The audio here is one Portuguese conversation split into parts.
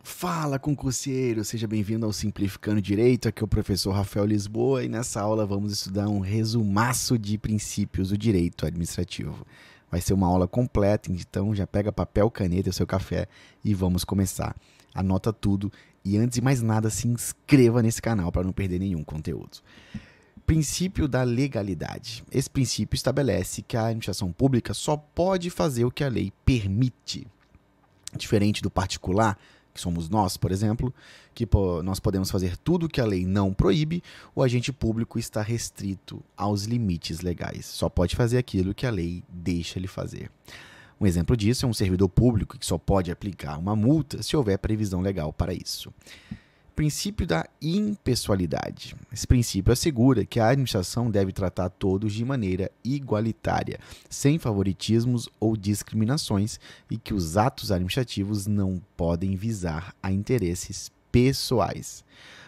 Fala, concurseiro! Seja bem-vindo ao Simplificando Direito. Aqui é o professor Rafael Lisboa e nessa aula vamos estudar um resumaço de princípios do direito administrativo. Vai ser uma aula completa, então já pega papel, caneta e o seu café e vamos começar. Anota tudo e antes de mais nada se inscreva nesse canal para não perder nenhum conteúdo. Princípio da legalidade. Esse princípio estabelece que a administração pública só pode fazer o que a lei permite. Diferente do particular, que somos nós, por exemplo, que nós podemos fazer tudo o que a lei não proíbe, o agente público está restrito aos limites legais. Só pode fazer aquilo que a lei deixa ele fazer. Um exemplo disso é um servidor público que só pode aplicar uma multa se houver previsão legal para isso. Princípio da impessoalidade. Esse princípio assegura que a administração deve tratar todos de maneira igualitária, sem favoritismos ou discriminações, e que os atos administrativos não podem visar a interesses pessoais.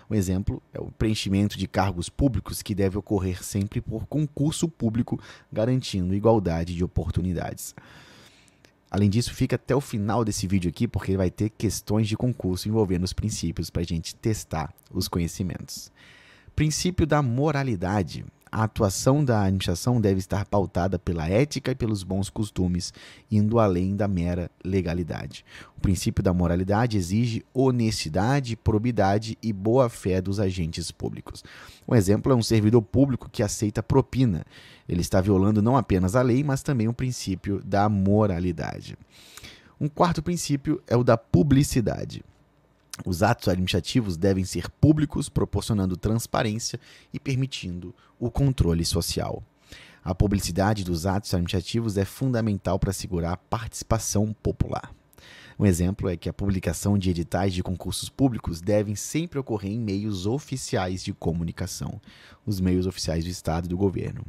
Um exemplo é o preenchimento de cargos públicos, que deve ocorrer sempre por concurso público, garantindo igualdade de oportunidades. Além disso, fica até o final desse vídeo aqui, porque vai ter questões de concurso envolvendo os princípios para a gente testar os conhecimentos. Princípio da moralidade. A atuação da administração deve estar pautada pela ética e pelos bons costumes, indo além da mera legalidade. O princípio da moralidade exige honestidade, probidade e boa-fé dos agentes públicos. Um exemplo é um servidor público que aceita propina. Ele está violando não apenas a lei, mas também o princípio da moralidade. Um quarto princípio é o da publicidade. Os atos administrativos devem ser públicos, proporcionando transparência e permitindo o controle social. A publicidade dos atos administrativos é fundamental para assegurar a participação popular. Um exemplo é que a publicação de editais de concursos públicos devem sempre ocorrer em meios oficiais de comunicação, os meios oficiais do Estado e do governo.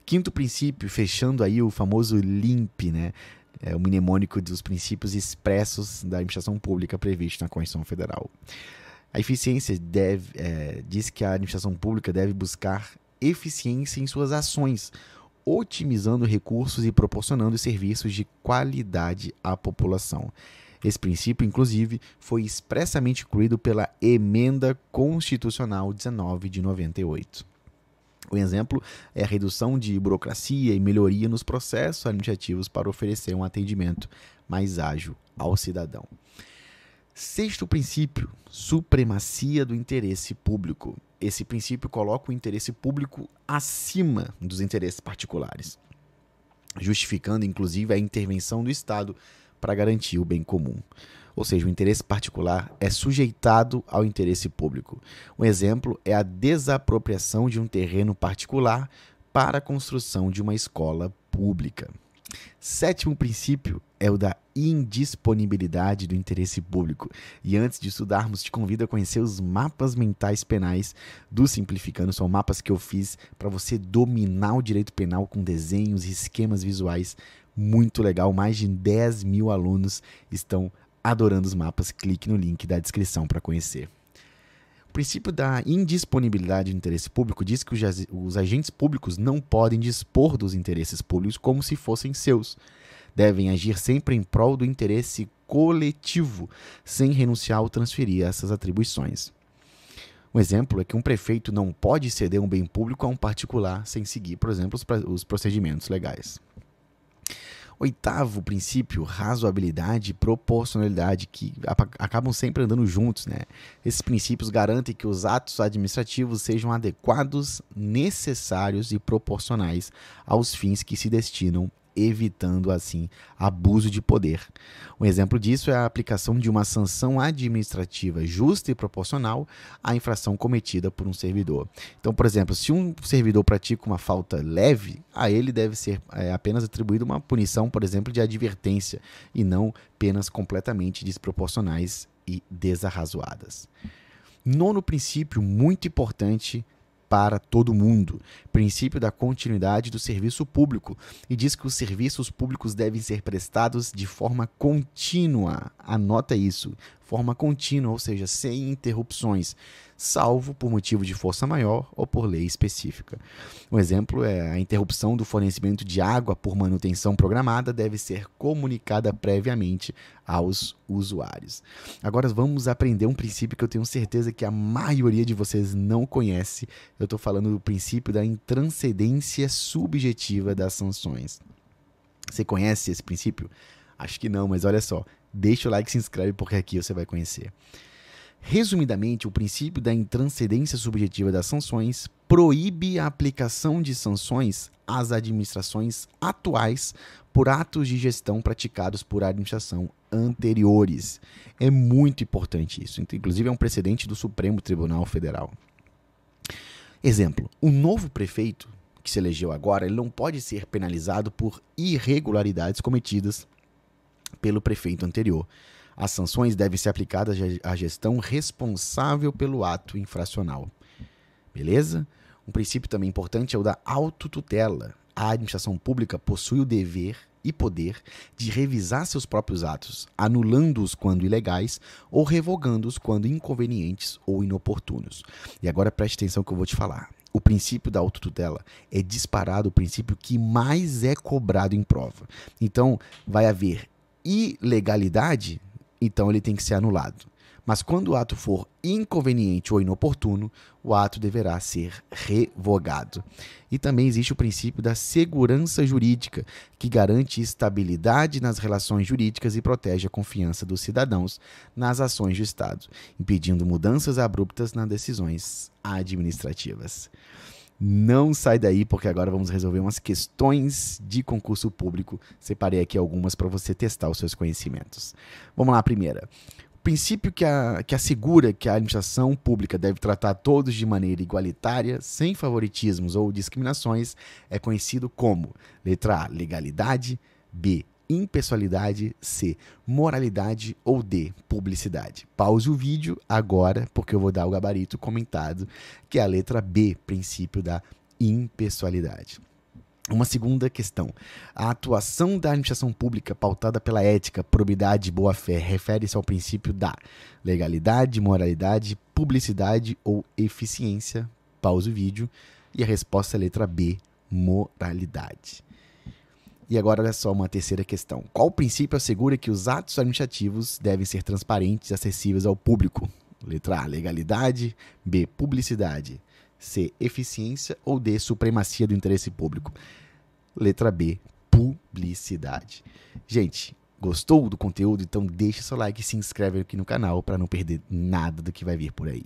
Quinto princípio, fechando aí o famoso LIMP, né? É o mnemônico dos princípios expressos da administração pública previsto na Constituição Federal. A eficiência diz que a administração pública deve buscar eficiência em suas ações, otimizando recursos e proporcionando serviços de qualidade à população. Esse princípio, inclusive, foi expressamente incluído pela Emenda Constitucional 19 de 98. Um exemplo é a redução de burocracia e melhoria nos processos administrativos para oferecer um atendimento mais ágil ao cidadão. Sexto princípio, supremacia do interesse público. Esse princípio coloca o interesse público acima dos interesses particulares, justificando inclusive a intervenção do Estado para garantir o bem comum. Ou seja, o interesse particular é sujeitado ao interesse público. Um exemplo é a desapropriação de um terreno particular para a construção de uma escola pública. Sétimo princípio é o da indisponibilidade do interesse público. E antes de estudarmos, te convido a conhecer os mapas mentais penais do Simplificando. São mapas que eu fiz para você dominar o direito penal com desenhos e esquemas visuais. Muito legal, mais de 10 mil alunos estão adorando os mapas. Clique no link da descrição para conhecer. O princípio da indisponibilidade do interesse público diz que os agentes públicos não podem dispor dos interesses públicos como se fossem seus. Devem agir sempre em prol do interesse coletivo, sem renunciar ou transferir essas atribuições. Um exemplo é que um prefeito não pode ceder um bem público a um particular sem seguir, por exemplo, os procedimentos legais. Oitavo princípio, razoabilidade e proporcionalidade, que acabam sempre andando juntos, né? Esses princípios garantem que os atos administrativos sejam adequados, necessários e proporcionais aos fins que se destinam, evitando, assim, abuso de poder. Um exemplo disso é a aplicação de uma sanção administrativa justa e proporcional à infração cometida por um servidor. Então, por exemplo, se um servidor pratica uma falta leve, a ele deve ser apenas atribuída uma punição, por exemplo, de advertência, e não penas completamente desproporcionais e desarrazoadas. Nono princípio, muito importante para todo mundo, princípio da continuidade do serviço público, e diz que os serviços públicos devem ser prestados de forma contínua, anota isso, forma contínua, ou seja, sem interrupções, salvo por motivo de força maior ou por lei específica. Um exemplo é a interrupção do fornecimento de água por manutenção programada deve ser comunicada previamente aos usuários. Agora vamos aprender um princípio que eu tenho certeza que a maioria de vocês não conhece. Eu estou falando do princípio da intranscendência subjetiva das sanções. Você conhece esse princípio? Acho que não, mas olha só. Deixa o like e se inscreve porque aqui você vai conhecer. Resumidamente, o princípio da intranscendência subjetiva das sanções proíbe a aplicação de sanções às administrações atuais por atos de gestão praticados por administração anteriores. É muito importante isso. Inclusive, é um precedente do Supremo Tribunal Federal. Exemplo, o novo prefeito que se elegeu agora, ele não pode ser penalizado por irregularidades cometidas pelo prefeito anterior. As sanções devem ser aplicadas à gestão responsável pelo ato infracional. Beleza? Um princípio também importante é o da autotutela. A administração pública possui o dever e poder de revisar seus próprios atos, anulando-os quando ilegais ou revogando-os quando inconvenientes ou inoportunos. E agora preste atenção que eu vou te falar. O princípio da autotutela é disparado o princípio que mais é cobrado em prova. Então, vai haver ilegalidade, então ele tem que ser anulado. Mas quando o ato for inconveniente ou inoportuno, o ato deverá ser revogado. E também existe o princípio da segurança jurídica, que garante estabilidade nas relações jurídicas e protege a confiança dos cidadãos nas ações do Estado, impedindo mudanças abruptas nas decisões administrativas. Não sai daí, porque agora vamos resolver umas questões de concurso público. Separei aqui algumas para você testar os seus conhecimentos. Vamos lá, a primeira. O princípio que assegura que a administração pública deve tratar todos de maneira igualitária, sem favoritismos ou discriminações, é conhecido como letra A, legalidade, B, impessoalidade, C, moralidade ou D, publicidade. Pause o vídeo agora, porque eu vou dar o gabarito comentado, que é a letra B, princípio da impessoalidade. Uma segunda questão. A atuação da administração pública pautada pela ética, probidade e boa-fé refere-se ao princípio da legalidade, moralidade, publicidade ou eficiência. Pause o vídeo. E a resposta é a letra B, moralidade. E agora, olha só, uma terceira questão. Qual princípio assegura que os atos administrativos devem ser transparentes e acessíveis ao público? Letra A, legalidade. B, publicidade. C, eficiência. Ou D, supremacia do interesse público? Letra B, publicidade. Gente, gostou do conteúdo? Então deixa seu like e se inscreve aqui no canal para não perder nada do que vai vir por aí.